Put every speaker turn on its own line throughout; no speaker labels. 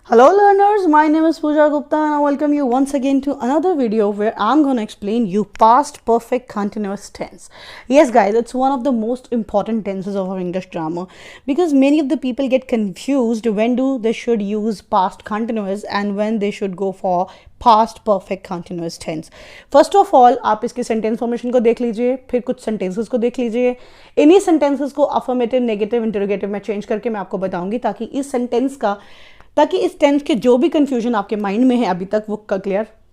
Hello learners, my name is Pooja Gupta and I welcome you once again to another video where I'm going to explain you past perfect continuous tense. Yes guys, it's one of the most important tenses of our English grammar because many of the people get confused when they should use past continuous and when they should go for past perfect continuous tense. First of all, आप इसके sentence formation को देख लीजिए, फिर कुछ sentences को देख लीजिए. इन्हीं सेंटेंसेस को अफर्मेटिव, नेगेटिव, इंटरोगेटिव में चेंज करके मैं आपको बताऊंगी ताकि इस टेंस के जो भी कंफ्यूजन आपके माइंड में है अभी तक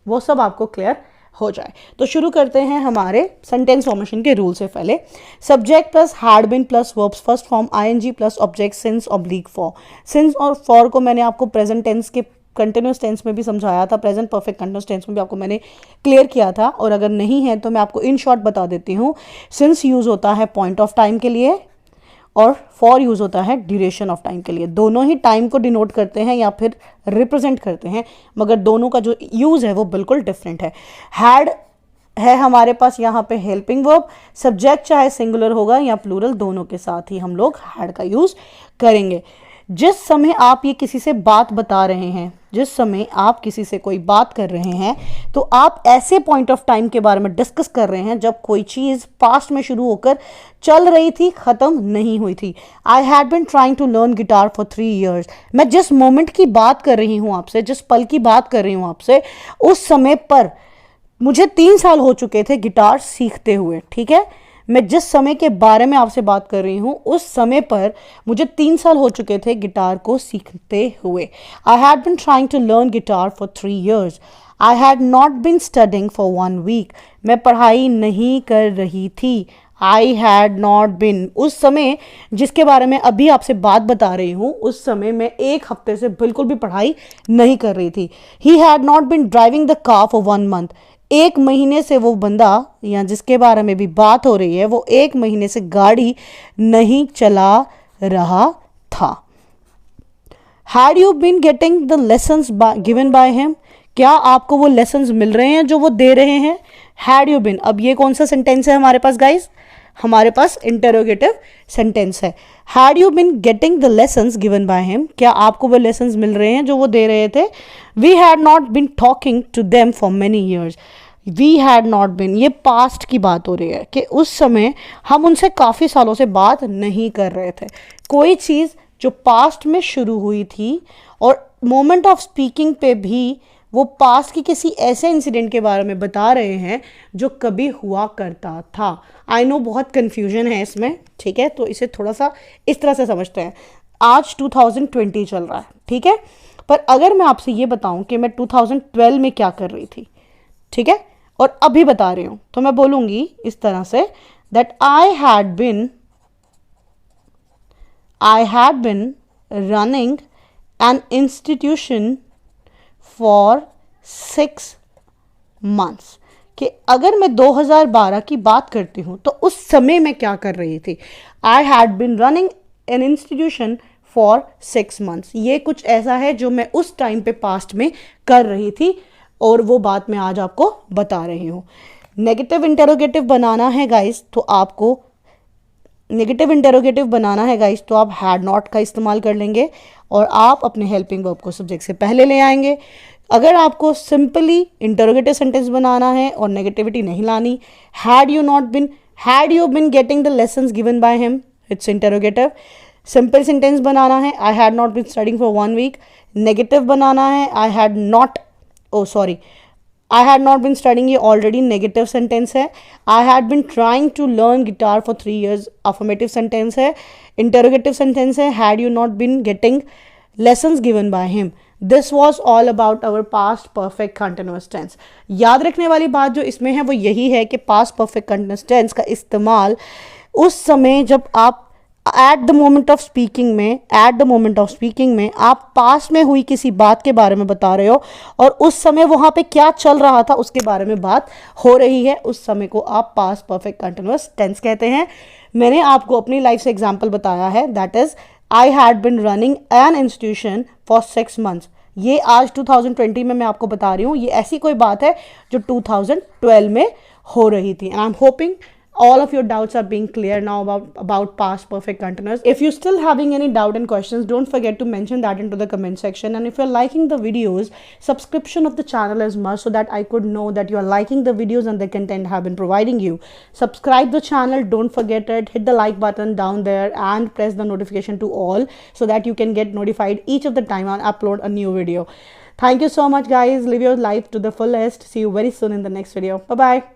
वो सब आपको क्लियर हो जाए. तो शुरू करते हैं हमारे सेंटेंस फॉर्मेशन के रूल से. पहले subject plus had been plus verbs first form ING plus object since oblique for. Since और फॉर को मैंने आपको प्रेजेंट टेंस के कंटिन्यूस टेंस में भी समझाया था, प्रेजेंट परफेक्ट कंटिन्यूस टेंस में भी आपको मैंने क्लियर किया था, और अगर नहीं है तो मैं आपको इन शॉर्ट बता देती हूँ. सिंस यूज होता है पॉइंट ऑफ टाइम के लिए और फॉर यूज होता है ड्यूरेशन ऑफ टाइम के लिए. दोनों ही टाइम को डिनोट करते हैं या फिर रिप्रेजेंट करते हैं, मगर दोनों का जो यूज है वो बिल्कुल डिफरेंट है. हैड है हमारे पास यहाँ पे हेल्पिंग वर्ब. सब्जेक्ट चाहे सिंगुलर होगा या प्लूरल, दोनों के साथ ही हम लोग हैड का यूज करेंगे. जिस समय आप ये किसी से बात बता रहे हैं, जिस समय आप किसी से कोई बात कर रहे हैं, तो आप ऐसे पॉइंट ऑफ टाइम के बारे में डिस्कस कर रहे हैं जब कोई चीज़ पास्ट में शुरू होकर चल रही थी, ख़त्म नहीं हुई थी. I had been trying to learn guitar for 3 years. मैं जिस मोमेंट की बात कर रही हूँ आपसे, जिस पल की बात कर रही हूँ आपसे, उस समय पर मुझे 3 साल हो चुके थे गिटार सीखते हुए. ठीक है, मैं जिस समय के बारे में आपसे बात कर रही हूँ उस समय पर मुझे 3 साल हो चुके थे गिटार को सीखते हुए. I had been trying to learn guitar for 3 years. I had not been studying for 1 week. मैं पढ़ाई नहीं कर रही थी. आई हैड नॉट बिन, उस समय जिसके बारे में अभी आपसे बात बता रही हूँ, उस समय मैं 1 हफ्ते से बिल्कुल भी पढ़ाई नहीं कर रही थी. He had not bin driving the car for 1 month. 1 महीने से वो बंदा या जिसके बारे में भी बात हो रही है वो 1 महीने से गाड़ी नहीं चला रहा था. Had you been getting the lessons given by him. क्या आपको वो लेसन्स मिल रहे हैं जो वो दे रहे हैं. हैड यू बीन, अब ये कौन सा सेंटेंस है हमारे पास गाइज? हमारे पास इंटरोगेटिव सेंटेंस है. Had you been getting the lessons given by him, क्या आपको वो लेसन्स मिल रहे हैं जो वो दे रहे थे. We had not been talking to them for many years. We had not been, ये पास्ट की बात हो रही है कि उस समय हम उनसे काफ़ी सालों से बात नहीं कर रहे थे. कोई चीज़ जो पास्ट में शुरू हुई थी और मोमेंट ऑफ स्पीकिंग पे भी वो पास्ट की किसी ऐसे इंसिडेंट के बारे में बता रहे हैं जो कभी हुआ करता था. आई नो बहुत कन्फ्यूजन है इसमें, ठीक है, तो इसे थोड़ा सा इस तरह से समझते हैं. आज 2020 चल रहा है, ठीक है, पर अगर मैं आपसे ये बताऊं कि मैं 2012 में क्या कर रही थी, ठीक है, और अभी बता रही हूं, तो मैं बोलूंगी इस तरह say that I had been running an institution for 6 months. कि अगर मैं 2012 की बात करती हूँ तो उस समय मैं क्या कर रही थी. I had been running an institution for 6 months. ये कुछ ऐसा है जो मैं उस टाइम पे पास्ट में कर रही थी और वो बात मैं आज आपको बता रही हूँ. नेगेटिव इंटरोगेटिव बनाना है गाइस तो आप हैड नॉट का इस्तेमाल कर लेंगे और आप अपने हेल्पिंग वर्ब को सब्जेक्ट से पहले ले आएंगे. अगर आपको सिंपली इंटरोगेटिव सेंटेंस बनाना है और नेगेटिविटी नहीं लानी, had you been getting the lessons given by him, it's interrogative. Simple sentence बनाना है, I had not been studying for 1 week. Negative बनाना है, I had not been studying, ये ऑलरेडी नेगेटिव सेंटेंस है. I had been trying to learn guitar for 3 years, affirmative sentence है. Interrogative sentence है, had you not been getting lessons given by him. This was all about our past perfect continuous tense. याद रखने वाली बात जो इसमें है वो यही है कि पास्ट परफेक्ट कंटिन्यूअस टेंस का इस्तेमाल उस समय जब आप at the moment of speaking में आप पास्ट में हुई किसी बात के बारे में बता रहे हो और उस समय वहाँ पे क्या चल रहा था उसके बारे में बात हो रही है, उस समय को आप पास्ट परफेक्ट कंटिन्यूअस टेंस कहते हैं. मैंने आपको अपनी लाइफ से एग्जाम्पल बताया है, that is I had been running an institution for 6 months. ये आज 2020 में मैं आपको बता रही हूँ, ये ऐसी कोई बात है जो 2012 में हो रही थी. And I am hoping all of your doubts are being clear now about past perfect continuous. If you're still having any doubt and questions, don't forget to mention that into the comment section. And if you're liking the videos, subscription of the channel is must, so that I could know that you are liking the videos and the content I have been providing you. Subscribe the channel, don't forget it, hit the like button down there and press the notification to all, so that you can get notified each of the time I upload a new video. Thank you so much guys. Live your life to the fullest. See you very soon in the next video. Bye bye.